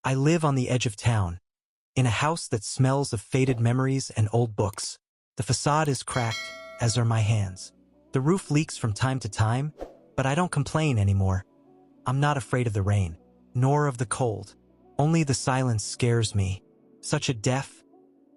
I live on the edge of town, in a house that smells of faded memories and old books. The facade is cracked, as are my hands. The roof leaks from time to time, but I don't complain anymore. I'm not afraid of the rain, nor of the cold. Only the silence scares me. Such a deaf,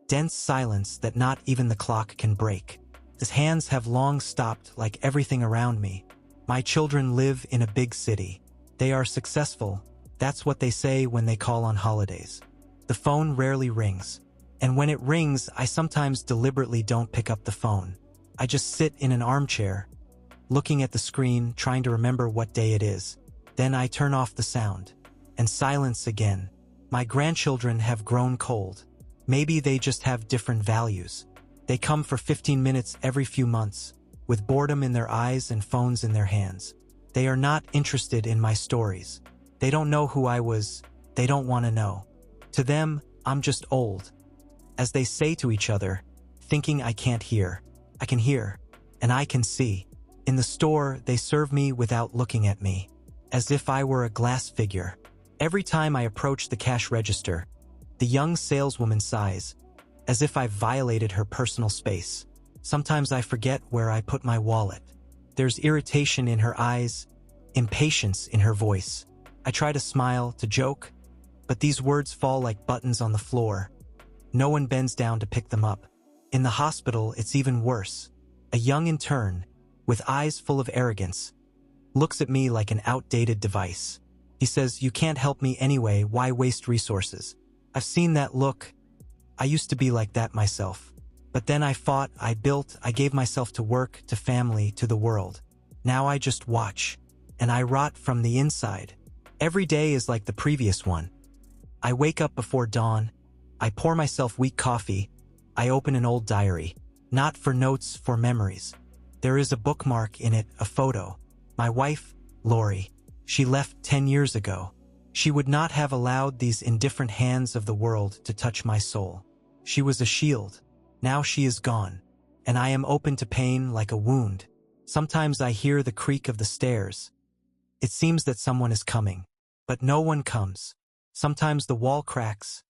dense silence that not even the clock can break. His hands have long stopped like everything around me. My children live in a big city. They are successful. That's what they say when they call on holidays. The phone rarely rings. And when it rings, I sometimes deliberately don't pick up the phone. I just sit in an armchair, looking at the screen, trying to remember what day it is. Then I turn off the sound. And silence again. My grandchildren have grown cold. Maybe they just have different values. They come for 15 minutes every few months, with boredom in their eyes and phones in their hands. They are not interested in my stories. They don't know who I was. They don't want to know. To them, I'm just old. As they say to each other, thinking I can't hear. I can hear, and I can see. In the store, they serve me without looking at me, as if I were a glass figure. Every time I approach the cash register, the young saleswoman sighs, as if I've violated her personal space. Sometimes I forget where I put my wallet. There's irritation in her eyes, impatience in her voice. I try to smile, to joke, but these words fall like buttons on the floor. No one bends down to pick them up. In the hospital, it's even worse. A young intern, with eyes full of arrogance, looks at me like an outdated device. He says, "You can't help me anyway, why waste resources?" I've seen that look. I used to be like that myself. But then I fought, I built, I gave myself to work, to family, to the world. Now I just watch, and I rot from the inside. Every day is like the previous one. I wake up before dawn. I pour myself weak coffee. I open an old diary. Not for notes, for memories. There is a bookmark in it, a photo. My wife, Lori. She left 10 years ago. She would not have allowed these indifferent hands of the world to touch my soul. She was a shield. Now she is gone, and I am open to pain like a wound. Sometimes I hear the creak of the stairs. It seems that someone is coming, but no one comes. Sometimes the wall cracks,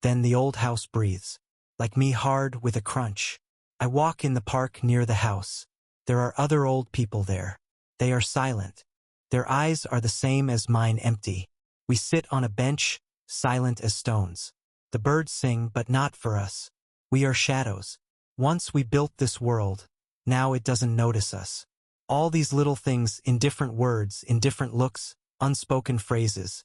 then the old house breathes, like me, hard with a crunch. I walk in the park near the house. There are other old people there. They are silent. Their eyes are the same as mine, empty. We sit on a bench, silent as stones. The birds sing, but not for us. We are shadows. Once we built this world, now it doesn't notice us. All these little things, in different words, in different looks, unspoken phrases.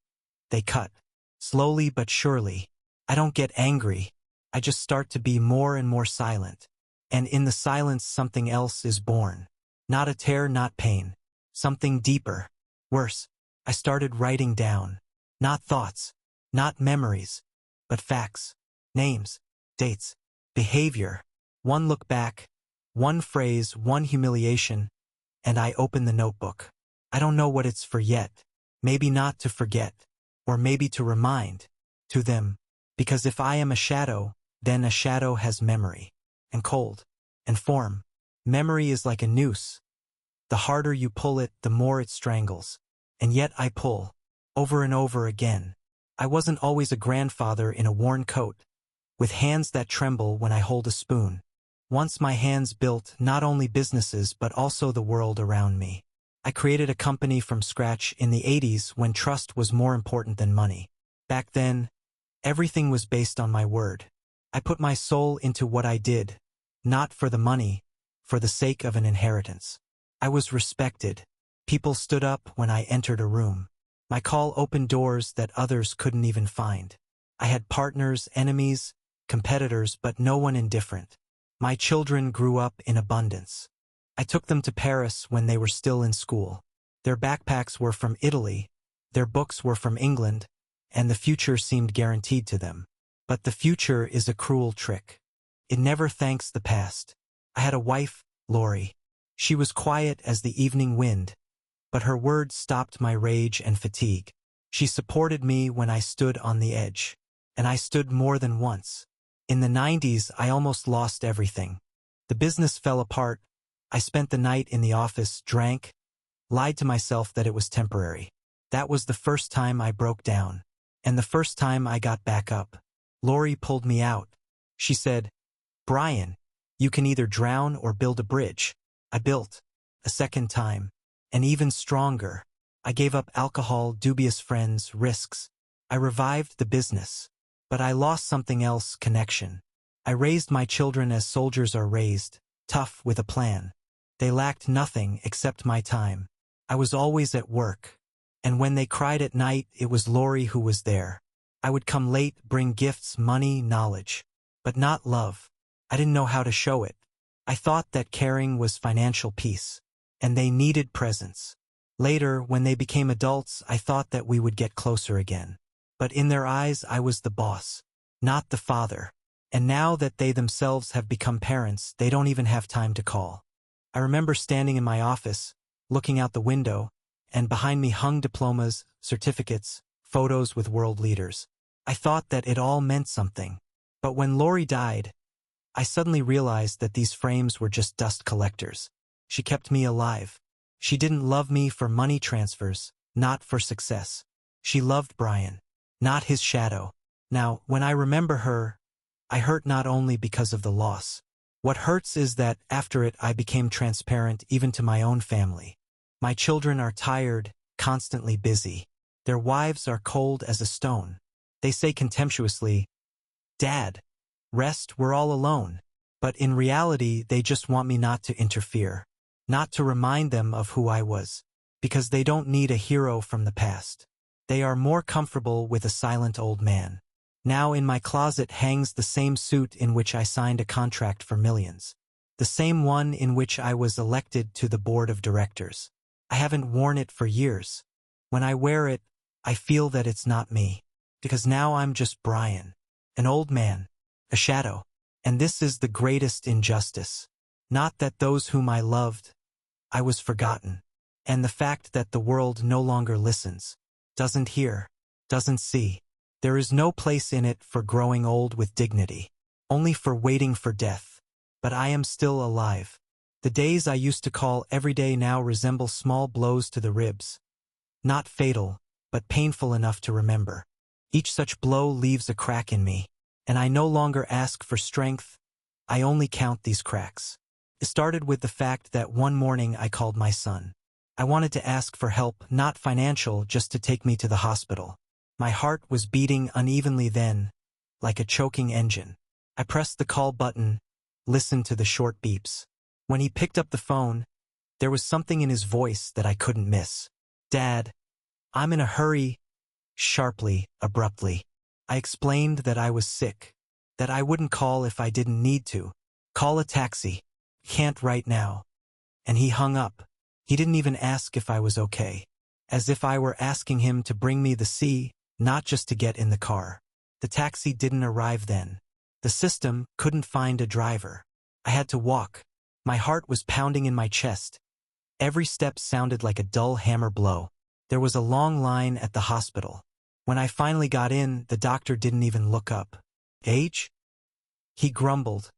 They cut. Slowly but surely. I don't get angry. I just start to be more and more silent. And in the silence something else is born. Not a tear, not pain. Something deeper. Worse. I started writing down. Not thoughts. Not memories. But facts. Names. Dates. Behavior. One look back. One phrase, one humiliation. And I open the notebook. I don't know what it's for yet. Maybe not to forget. Or maybe to remind. To them. Because if I am a shadow, then a shadow has memory. And cold. And form. Memory is like a noose. The harder you pull it, the more it strangles. And yet I pull. Over and over again. I wasn't always a grandfather in a worn coat, with hands that tremble when I hold a spoon. Once my hands built not only businesses but also the world around me. I created a company from scratch in the 80s when trust was more important than money. Back then, everything was based on my word. I put my soul into what I did, not for the money, for the sake of an inheritance. I was respected. People stood up when I entered a room. My call opened doors that others couldn't even find. I had partners, enemies, competitors, but no one indifferent. My children grew up in abundance. I took them to Paris when they were still in school. Their backpacks were from Italy, their books were from England, and the future seemed guaranteed to them. But the future is a cruel trick. It never thanks the past. I had a wife, Lori. She was quiet as the evening wind, but her words stopped my rage and fatigue. She supported me when I stood on the edge. And I stood more than once. In the 90s, I almost lost everything. The business fell apart. I spent the night in the office, drank, lied to myself that it was temporary. That was the first time I broke down. And the first time I got back up, Lori pulled me out. She said, "Brian, you can either drown or build a bridge." I built. A second time. And even stronger. I gave up alcohol, dubious friends, risks. I revived the business. But I lost something else, connection. I raised my children as soldiers are raised, tough with a plan. They lacked nothing except my time. I was always at work. And when they cried at night, it was Lori who was there. I would come late, bring gifts, money, knowledge. But not love. I didn't know how to show it. I thought that caring was financial peace. And they needed presence. Later, when they became adults, I thought that we would get closer again. But in their eyes, I was the boss, not the father. And now that they themselves have become parents, they don't even have time to call. I remember standing in my office, looking out the window, and behind me hung diplomas, certificates, photos with world leaders. I thought that it all meant something. But when Lori died, I suddenly realized that these frames were just dust collectors. She kept me alive. She didn't love me for money transfers, not for success. She loved Brian, not his shadow. Now, when I remember her, I hurt not only because of the loss. What hurts is that, after it, I became transparent even to my own family. My children are tired, constantly busy. Their wives are cold as a stone. They say contemptuously, "Dad, rest, we're all alone." But in reality, they just want me not to interfere, not to remind them of who I was, because they don't need a hero from the past. They are more comfortable with a silent old man. Now in my closet hangs the same suit in which I signed a contract for millions. The same one in which I was elected to the board of directors. I haven't worn it for years. When I wear it, I feel that it's not me. Because now I'm just Brian. An old man. A shadow. And this is the greatest injustice. Not that those whom I loved, I was forgotten. And the fact that the world no longer listens, doesn't hear, doesn't see. There is no place in it for growing old with dignity, only for waiting for death. But I am still alive. The days I used to call every day now resemble small blows to the ribs. Not fatal, but painful enough to remember. Each such blow leaves a crack in me, and I no longer ask for strength. I only count these cracks. It started with the fact that one morning I called my son. I wanted to ask for help, not financial, just to take me to the hospital. My heart was beating unevenly then, like a choking engine. I pressed the call button, listened to the short beeps. When he picked up the phone, there was something in his voice that I couldn't miss. "Dad, I'm in a hurry," sharply, abruptly. I explained that I was sick, that I wouldn't call if I didn't need to. "Call a taxi. Can't right now." And he hung up. He didn't even ask if I was okay. As if I were asking him to bring me the sea, not just to get in the car. The taxi didn't arrive then. The system couldn't find a driver. I had to walk. My heart was pounding in my chest. Every step sounded like a dull hammer blow. There was a long line at the hospital. When I finally got in, the doctor didn't even look up. "Age?" he grumbled,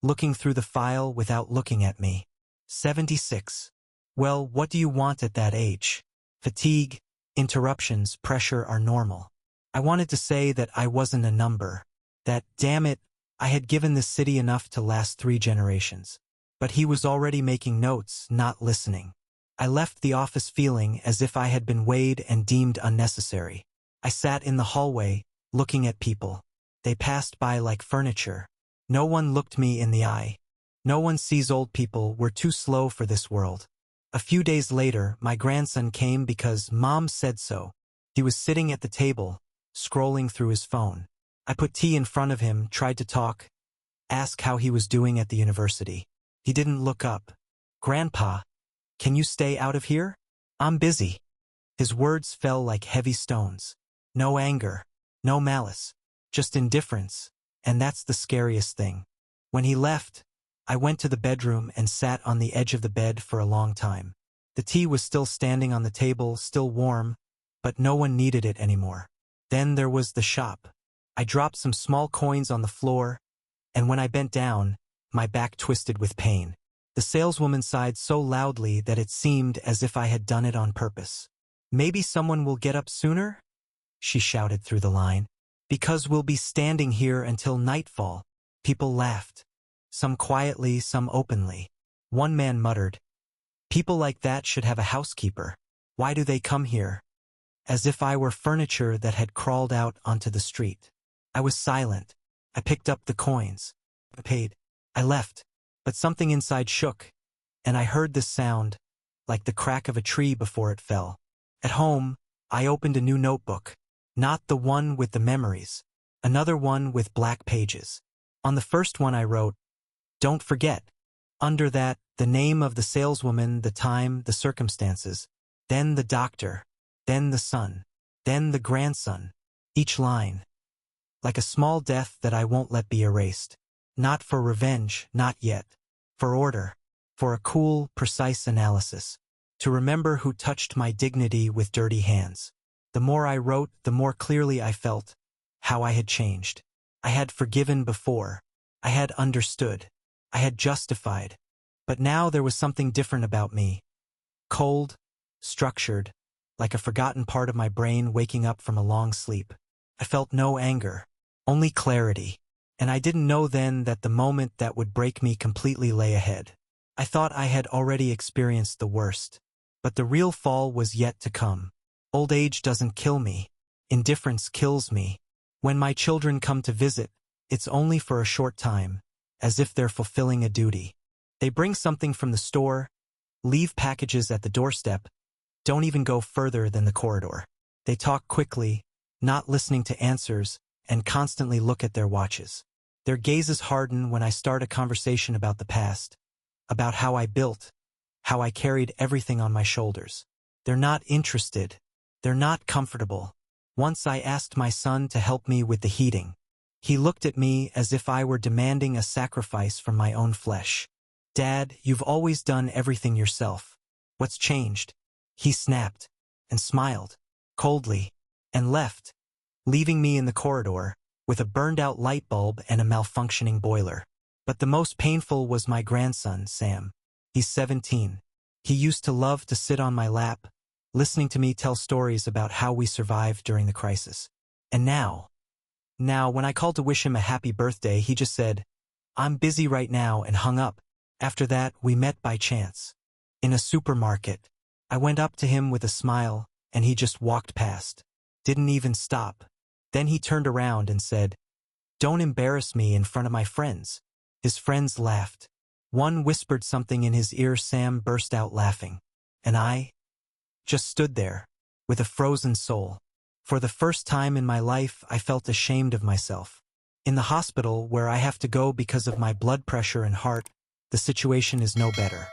looking through the file without looking at me. 76. Well, what do you want at that age? Fatigue, interruptions, pressure are normal. I wanted to say that I wasn't a number. That, damn it, I had given this city enough to last 3 generations. But he was already making notes, not listening. I left the office feeling as if I had been weighed and deemed unnecessary. I sat in the hallway, looking at people. They passed by like furniture. No one looked me in the eye. No one sees old people, we're too slow for this world. A few days later, my grandson came because Mom said so. He was sitting at the table, scrolling through his phone. I put tea in front of him, tried to talk, ask how he was doing at the university. He didn't look up. "Grandpa, can you stay out of here? I'm busy." His words fell like heavy stones. No anger, no malice, just indifference, and that's the scariest thing. When he left, I went to the bedroom and sat on the edge of the bed for a long time. The tea was still standing on the table, still warm, but no one needed it anymore. Then there was the shop. I dropped some small coins on the floor, and when I bent down, my back twisted with pain. The saleswoman sighed so loudly that it seemed as if I had done it on purpose. "Maybe someone will get up sooner?" she shouted through the line. Because we'll be standing here until nightfall. People laughed. Some quietly, some openly. One man muttered, "People like that should have a housekeeper. Why do they come here?" As if I were furniture that had crawled out onto the street. I was silent. I picked up the coins. I paid. I left. But something inside shook, and I heard this sound, like the crack of a tree before it fell. At home, I opened a new notebook. Not the one with the memories. Another one with black pages. On the first one I wrote, "Don't forget." Under that, the name of the saleswoman, the time, the circumstances. Then the doctor. Then the son. Then the grandson. Each line. Like a small death that I won't let be erased. Not for revenge, not yet. For order. For a cool, precise analysis. To remember who touched my dignity with dirty hands. The more I wrote, the more clearly I felt how I had changed. I had forgiven before. I had understood. I had justified. But now there was something different about me. Cold, structured, like a forgotten part of my brain waking up from a long sleep. I felt no anger, only clarity. And I didn't know then that the moment that would break me completely lay ahead. I thought I had already experienced the worst. But the real fall was yet to come. Old age doesn't kill me. Indifference kills me. When my children come to visit, it's only for a short time, as if they're fulfilling a duty. They bring something from the store, leave packages at the doorstep, don't even go further than the corridor. They talk quickly, not listening to answers, and constantly look at their watches. Their gazes harden when I start a conversation about the past, about how I built, how I carried everything on my shoulders. They're not interested. They're not comfortable. Once I asked my son to help me with the heating. He looked at me as if I were demanding a sacrifice from my own flesh. "Dad, you've always done everything yourself. What's changed?" He snapped, and smiled, coldly, and left, leaving me in the corridor, with a burned-out light bulb and a malfunctioning boiler. But the most painful was my grandson, Sam. He's 17. He used to love to sit on my lap, listening to me tell stories about how we survived during the crisis. And now, when I called to wish him a happy birthday, he just said, "I'm busy right now," and hung up. After that, we met by chance. In a supermarket. I went up to him with a smile, and he just walked past. Didn't even stop. Then he turned around and said, "Don't embarrass me in front of my friends." His friends laughed. One whispered something in his ear. Sam burst out laughing. And I just stood there, with a frozen soul. For the first time in my life, I felt ashamed of myself. In the hospital, where I have to go because of my blood pressure and heart, the situation is no better.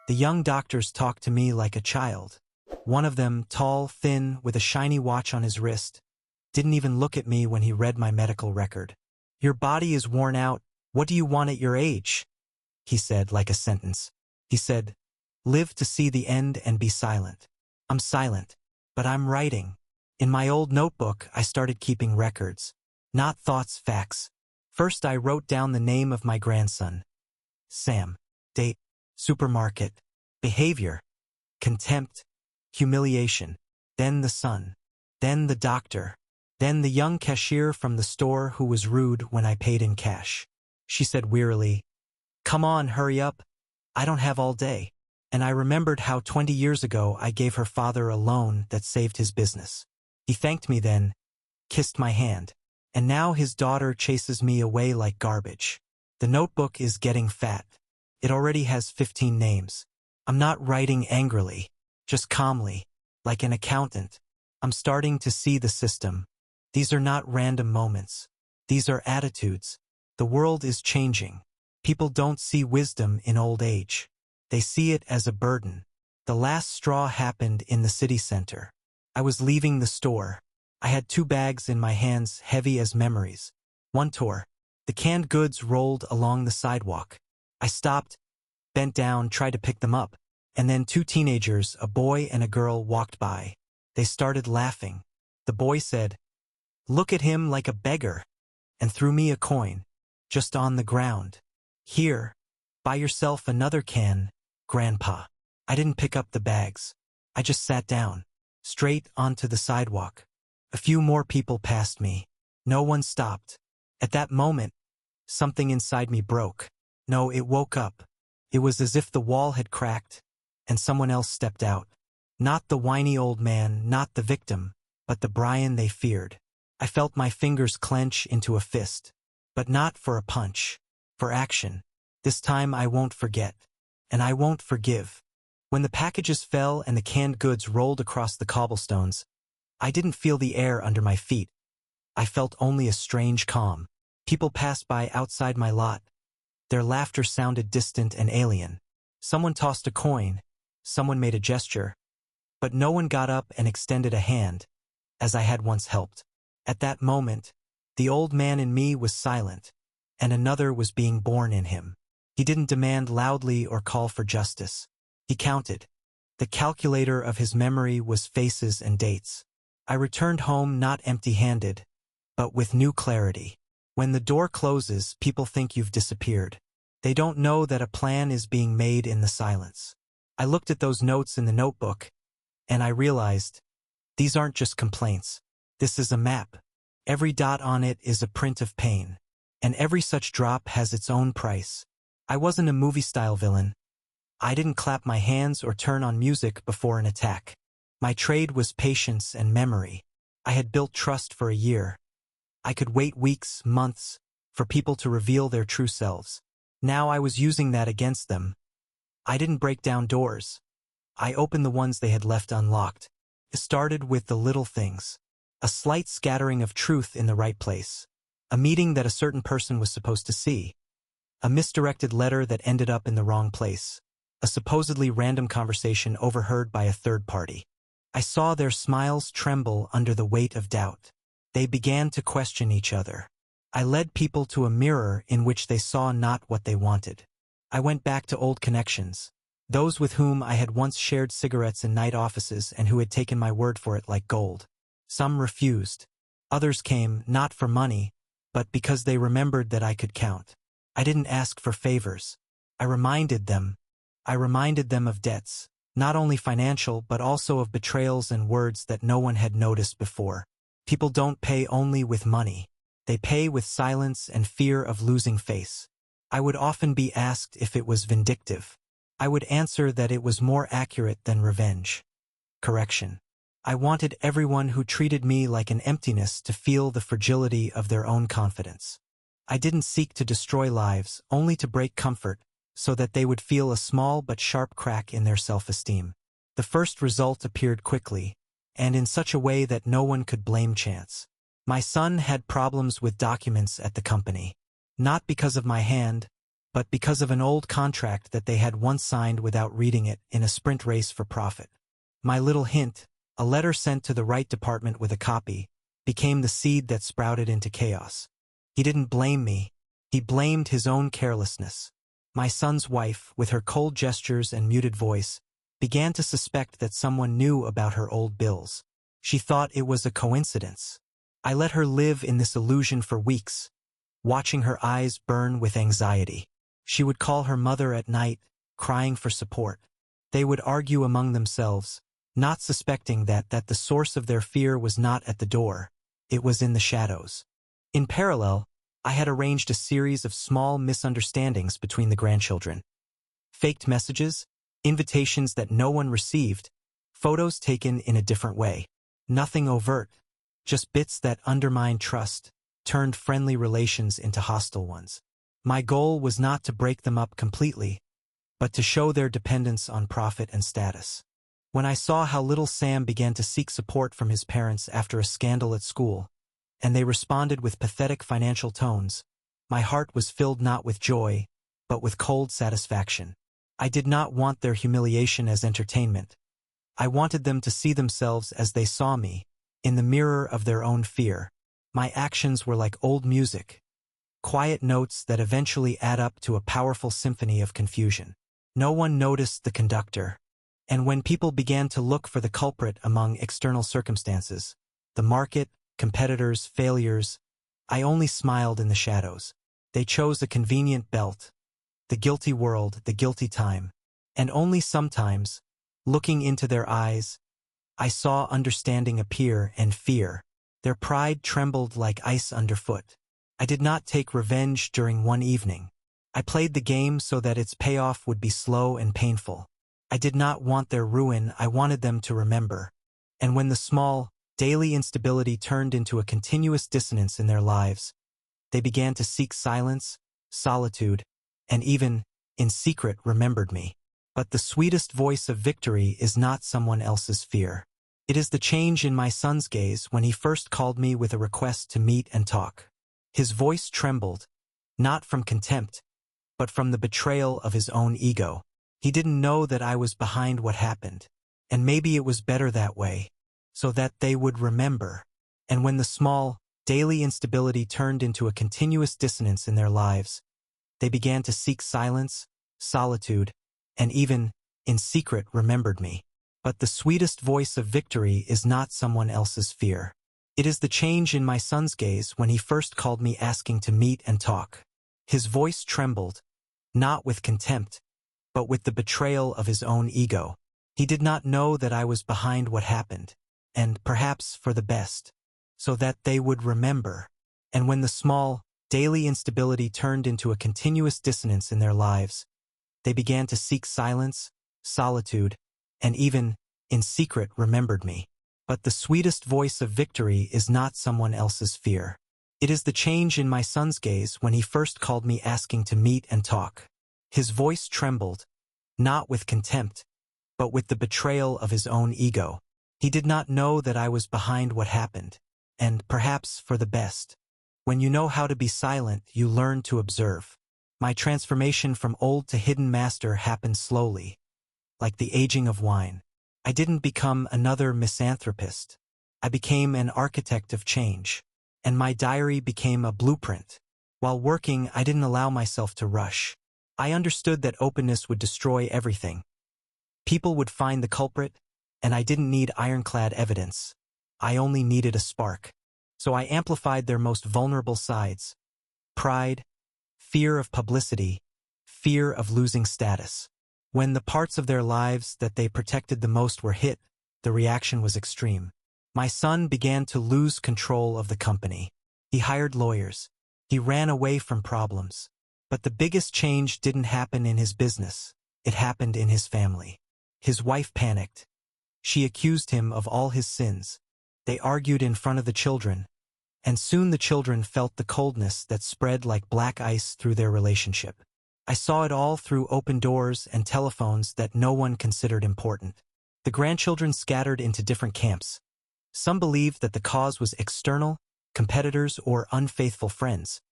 The young doctors talk to me like a child. One of them, tall, thin, with a shiny watch on his wrist, didn't even look at me when he read my medical record. "Your body is worn out. What do you want at your age?" he said, like a sentence. He said, "Live to see the end and be silent." I'm silent, but I'm writing. In my old notebook, I started keeping records. Not thoughts, facts. First, I wrote down the name of my grandson. Sam. Date. Supermarket. Behavior. Contempt. Humiliation. Then the son. Then the doctor. Then the young cashier from the store who was rude when I paid in cash. She said wearily, "Come on, hurry up. I don't have all day." And I remembered how 20 years ago I gave her father a loan that saved his business. He thanked me then, kissed my hand, and now his daughter chases me away like garbage. The notebook is getting fat. It already has 15 names. I'm not writing angrily, just calmly, like an accountant. I'm starting to see the system. These are not random moments. These are attitudes. The world is changing. People don't see wisdom in old age. They see it as a burden. The last straw happened in the city center. I was leaving the store. I had 2 bags in my hands, heavy as memories. One tore. The canned goods rolled along the sidewalk. I stopped, bent down, tried to pick them up. And then 2 teenagers, a boy and a girl, walked by. They started laughing. The boy said, "Look at him, like a beggar," and threw me a coin, just on the ground. "Here, buy yourself another can, Grandpa." I didn't pick up the bags. I just sat down, straight onto the sidewalk. A few more people passed me. No one stopped. At that moment, something inside me broke. No, it woke up. It was as if the wall had cracked, and someone else stepped out. Not the whiny old man, not the victim, but the Brian they feared. I felt my fingers clench into a fist. But not for a punch. For action. This time I won't forget. And I won't forgive. When the packages fell and the canned goods rolled across the cobblestones, I didn't feel the air under my feet. I felt only a strange calm. People passed by outside my lot. Their laughter sounded distant and alien. Someone tossed a coin. Someone made a gesture. But no one got up and extended a hand, as I had once helped. At that moment, the old man in me was silent, and another was being born in him. He didn't demand loudly or call for justice. He counted. The calculator of his memory was faces and dates. I returned home not empty-handed, but with new clarity. When the door closes, people think you've disappeared. They don't know that a plan is being made in the silence. I looked at those notes in the notebook, and I realized, these aren't just complaints. This is a map. Every dot on it is a print of pain. And every such drop has its own price. I wasn't a movie-style villain. I didn't clap my hands or turn on music before an attack. My trade was patience and memory. I had built trust for a year. I could wait weeks, months, for people to reveal their true selves. Now I was using that against them. I didn't break down doors. I opened the ones they had left unlocked. It started with the little things. A slight scattering of truth in the right place. A meeting that a certain person was supposed to see. A misdirected letter that ended up in the wrong place. A supposedly random conversation overheard by a third party. I saw their smiles tremble under the weight of doubt. They began to question each other. I led people to a mirror in which they saw not what they wanted. I went back to old connections. Those with whom I had once shared cigarettes in night offices and who had taken my word for it like gold. Some refused. Others came, not for money, but because they remembered that I could count. I didn't ask for favors. I reminded them of debts, not only financial but also of betrayals and words that no one had noticed before. People don't pay only with money. They pay with silence and fear of losing face. I would often be asked if it was vindictive. I would answer that it was more accurate than revenge. Correction. I wanted everyone who treated me like an emptiness to feel the fragility of their own confidence. I didn't seek to destroy lives, only to break comfort, so that they would feel a small but sharp crack in their self-esteem. The first result appeared quickly, and in such a way that no one could blame chance. My son had problems with documents at the company. Not because of my hand, but because of an old contract that they had once signed without reading it in a sprint race for profit. My little hint, a letter sent to the right department with a copy, became the seed that sprouted into chaos. He didn't blame me. He blamed his own carelessness. My son's wife, with her cold gestures and muted voice, began to suspect that someone knew about her old bills. She thought it was a coincidence. I let her live in this illusion for weeks, watching her eyes burn with anxiety. She would call her mother at night, crying for support. They would argue among themselves, not suspecting that the source of their fear was not at the door. It was in the shadows. In parallel, I had arranged a series of small misunderstandings between the grandchildren. Faked messages, invitations that no one received, photos taken in a different way. Nothing overt, just bits that undermined trust, turned friendly relations into hostile ones. My goal was not to break them up completely, but to show their dependence on profit and status. When I saw how little Sam began to seek support from his parents after a scandal at school, and they responded with pathetic financial tones, my heart was filled not with joy, but with cold satisfaction. I did not want their humiliation as entertainment. I wanted them to see themselves as they saw me, in the mirror of their own fear. My actions were like old music, quiet notes that eventually add up to a powerful symphony of confusion. No one noticed the conductor. And when people began to look for the culprit among external circumstances, the market, competitors, failures, I only smiled in the shadows. They chose a convenient belt, the guilty world, the guilty time, and only sometimes, looking into their eyes, I saw understanding appear and fear, Their pride trembled like ice underfoot. I did not take revenge during one evening. I played the game so that its payoff would be slow and painful. I did not want their ruin, I wanted them to remember. And when the small, daily instability turned into a continuous dissonance in their lives, they began to seek silence, solitude, and even, in secret, remembered me. But the sweetest voice of victory is not someone else's fear. It is the change in my son's gaze when he first called me with a request to meet and talk. His voice trembled, not from contempt, but from the betrayal of his own ego. He didn't know that I was behind what happened, and maybe it was better that way, so that they would remember. And when the small, daily instability turned into a continuous dissonance in their lives, they began to seek silence, solitude, and even, in secret, remembered me. But the sweetest voice of victory is not someone else's fear. It is the change in my son's gaze when he first called me asking to meet and talk. His voice trembled, not with contempt, but with the betrayal of his own ego. He did not know that I was behind what happened, and perhaps for the best, so that they would remember. And when the small, daily instability turned into a continuous dissonance in their lives, they began to seek silence, solitude, and even, in secret, remembered me. But the sweetest voice of victory is not someone else's fear. It is the change in my son's gaze when he first called me asking to meet and talk. His voice trembled, not with contempt, but with the betrayal of his own ego. He did not know that I was behind what happened, and perhaps for the best. When you know how to be silent, you learn to observe. My transformation from old to hidden master happened slowly, like the aging of wine. I didn't become another misanthropist. I became an architect of change, and my diary became a blueprint. While working, I didn't allow myself to rush. I understood that openness would destroy everything. People would find the culprit, and I didn't need ironclad evidence. I only needed a spark. So I amplified their most vulnerable sides: pride, fear of publicity, fear of losing status. When the parts of their lives that they protected the most were hit, the reaction was extreme. My son began to lose control of the company. He hired lawyers. He ran away from problems. But the biggest change didn't happen in his business. It happened in his family. His wife panicked. She accused him of all his sins. They argued in front of the children, and soon the children felt the coldness that spread like black ice through their relationship. I saw it all through open doors and telephones that no one considered important. The grandchildren scattered into different camps. Some believed that the cause was external, competitors, or unfaithful friends.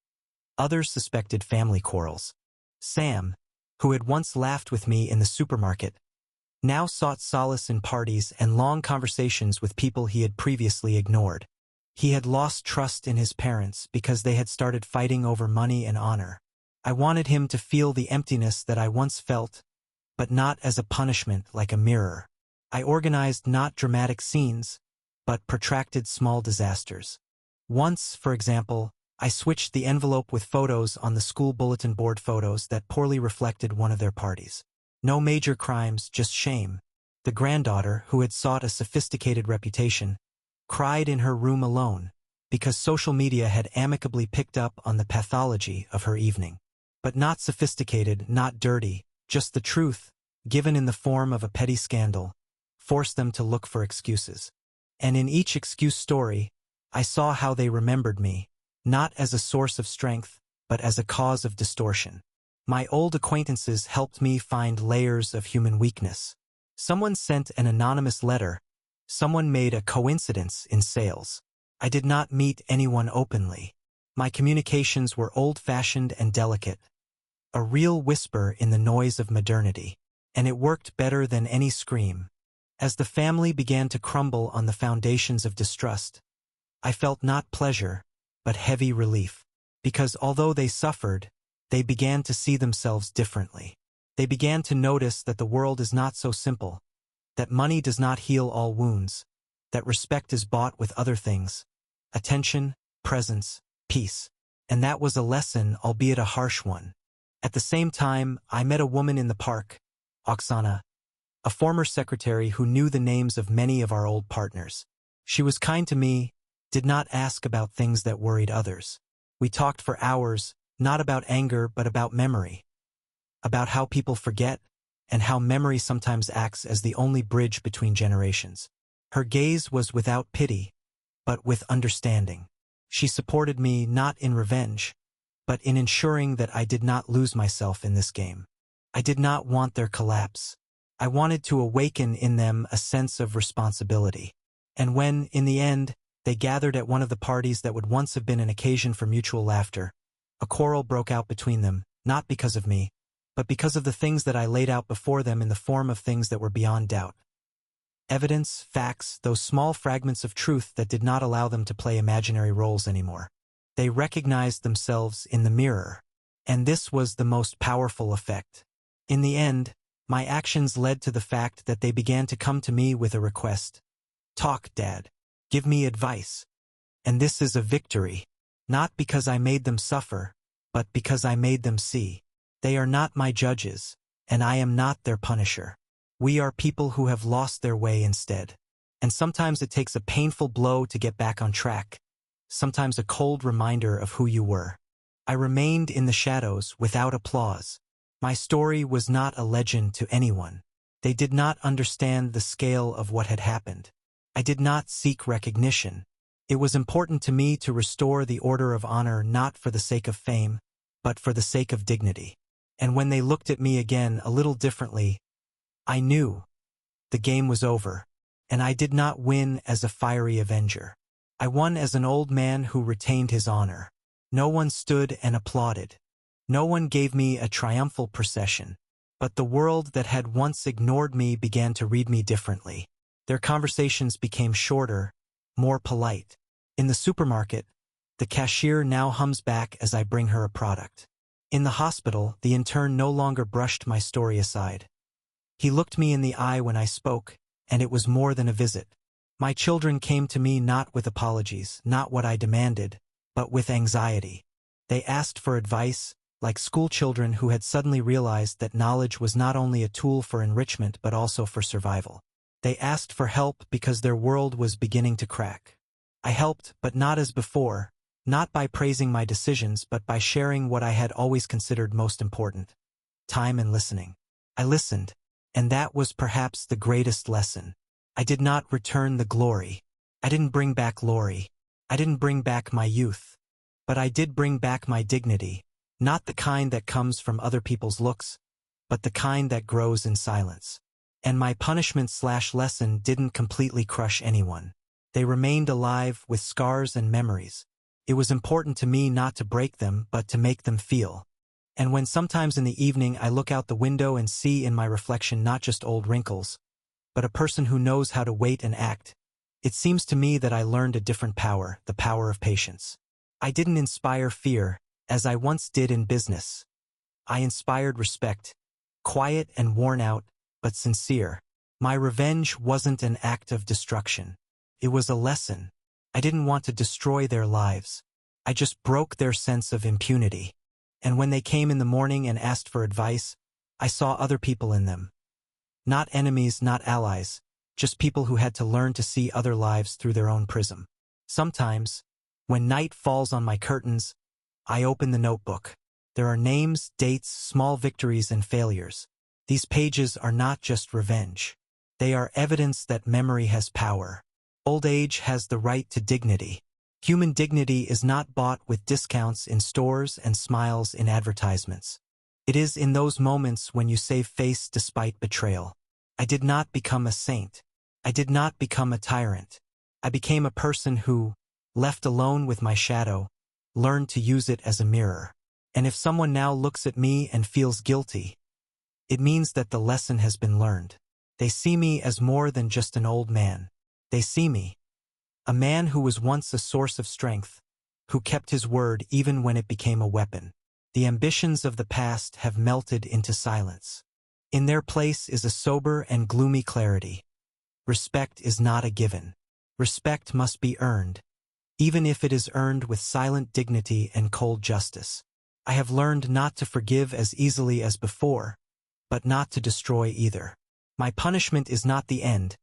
Others suspected family quarrels. Sam, who had once laughed with me in the supermarket, now sought solace in parties and long conversations with people he had previously ignored. He had lost trust in his parents because they had started fighting over money and honor. I wanted him to feel the emptiness that I once felt, but not as a punishment like a mirror. I organized not dramatic scenes, but protracted small disasters. Once, for example, I switched the envelope with photos on the school bulletin board, photos that poorly reflected one of their parties. No major crimes, just shame. The granddaughter, who had sought a sophisticated reputation, cried in her room alone, because social media had amicably picked up on the pathology of her evening. But not sophisticated, not dirty, just the truth, given in the form of a petty scandal, forced them to look for excuses. And in each excuse story, I saw how they remembered me, not as a source of strength, but as a cause of distortion. My old acquaintances helped me find layers of human weakness. Someone sent an anonymous letter. Someone made a coincidence in sales. I did not meet anyone openly. My communications were old-fashioned and delicate, a real whisper in the noise of modernity. And it worked better than any scream. As the family began to crumble on the foundations of distrust, I felt not pleasure, but heavy relief. Because although they suffered, they began to see themselves differently. They began to notice that the world is not so simple, that money does not heal all wounds, that respect is bought with other things: attention, presence, peace. And that was a lesson, albeit a harsh one. At the same time, I met a woman in the park, Oksana, a former secretary who knew the names of many of our old partners. She was kind to me, did not ask about things that worried others. We talked for hours, not about anger but about memory, about how people forget, and how memory sometimes acts as the only bridge between generations. Her gaze was without pity, but with understanding. She supported me not in revenge, but in ensuring that I did not lose myself in this game. I did not want their collapse. I wanted to awaken in them a sense of responsibility. And when, in the end, they gathered at one of the parties that would once have been an occasion for mutual laughter, a quarrel broke out between them, not because of me, but because of the things that I laid out before them in the form of things that were beyond doubt. Evidence, facts, those small fragments of truth that did not allow them to play imaginary roles anymore. They recognized themselves in the mirror. And this was the most powerful effect. In the end, my actions led to the fact that they began to come to me with a request. Talk, Dad. Give me advice. And this is a victory. Not because I made them suffer, but because I made them see. They are not my judges, and I am not their punisher. We are people who have lost their way instead. And sometimes it takes a painful blow to get back on track. Sometimes a cold reminder of who you were. I remained in the shadows without applause. My story was not a legend to anyone. They did not understand the scale of what had happened. I did not seek recognition. It was important to me to restore the order of honor not for the sake of fame, but for the sake of dignity. And when they looked at me again a little differently, I knew the game was over, and I did not win as a fiery avenger. I won as an old man who retained his honor. No one stood and applauded. No one gave me a triumphal procession. But the world that had once ignored me began to read me differently. Their conversations became shorter, more polite. In the supermarket, the cashier now hums back as I bring her a product. In the hospital, the intern no longer brushed my story aside. He looked me in the eye when I spoke, and it was more than a visit. My children came to me not with apologies, not what I demanded, but with anxiety. They asked for advice, like school children who had suddenly realized that knowledge was not only a tool for enrichment but also for survival. They asked for help because their world was beginning to crack. I helped, but not as before, not by praising my decisions but by sharing what I had always considered most important: time and listening. I listened, and that was perhaps the greatest lesson. I did not return the glory. I didn't bring back Lori. I didn't bring back my youth. But I did bring back my dignity, not the kind that comes from other people's looks, but the kind that grows in silence. And my punishment/lesson didn't completely crush anyone. They remained alive with scars and memories. It was important to me not to break them, but to make them feel. And when sometimes in the evening I look out the window and see in my reflection not just old wrinkles, but a person who knows how to wait and act, it seems to me that I learned a different power, the power of patience. I didn't inspire fear, as I once did in business. I inspired respect, quiet and worn out, but sincere. My revenge wasn't an act of destruction. It was a lesson. I didn't want to destroy their lives. I just broke their sense of impunity. And when they came in the morning and asked for advice, I saw other people in them. Not enemies, not allies, just people who had to learn to see other lives through their own prism. Sometimes, when night falls on my curtains, I open the notebook. There are names, dates, small victories and failures. These pages are not just revenge. They are evidence that memory has power. Old age has the right to dignity. Human dignity is not bought with discounts in stores and smiles in advertisements. It is in those moments when you save face despite betrayal. I did not become a saint. I did not become a tyrant. I became a person who, left alone with my shadow, learned to use it as a mirror. And if someone now looks at me and feels guilty, it means that the lesson has been learned. They see me as more than just an old man. They see me, a man who was once a source of strength, who kept his word even when it became a weapon. The ambitions of the past have melted into silence. In their place is a sober and gloomy clarity. Respect is not a given. Respect must be earned, even if it is earned with silent dignity and cold justice. I have learned not to forgive as easily as before, but not to destroy either. My punishment is not the end,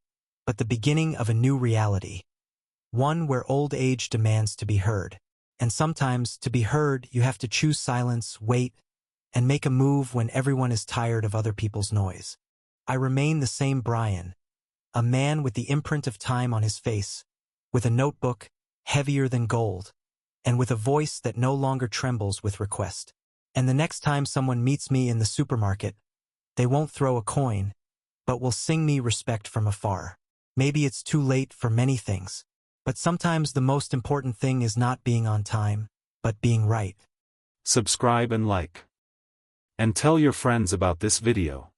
but the beginning of a new reality. one where old age demands to be heard. And sometimes, to be heard, you have to choose silence, wait, and make a move when everyone is tired of other people's noise. I remain the same Brian, a man with the imprint of time on his face, with a notebook heavier than gold, and with a voice that no longer trembles with request. And the next time someone meets me in the supermarket, they won't throw a coin, but will sing me respect from afar. Maybe it's too late for many things, but sometimes the most important thing is not being on time, but being right. Subscribe and like. And tell your friends about this video.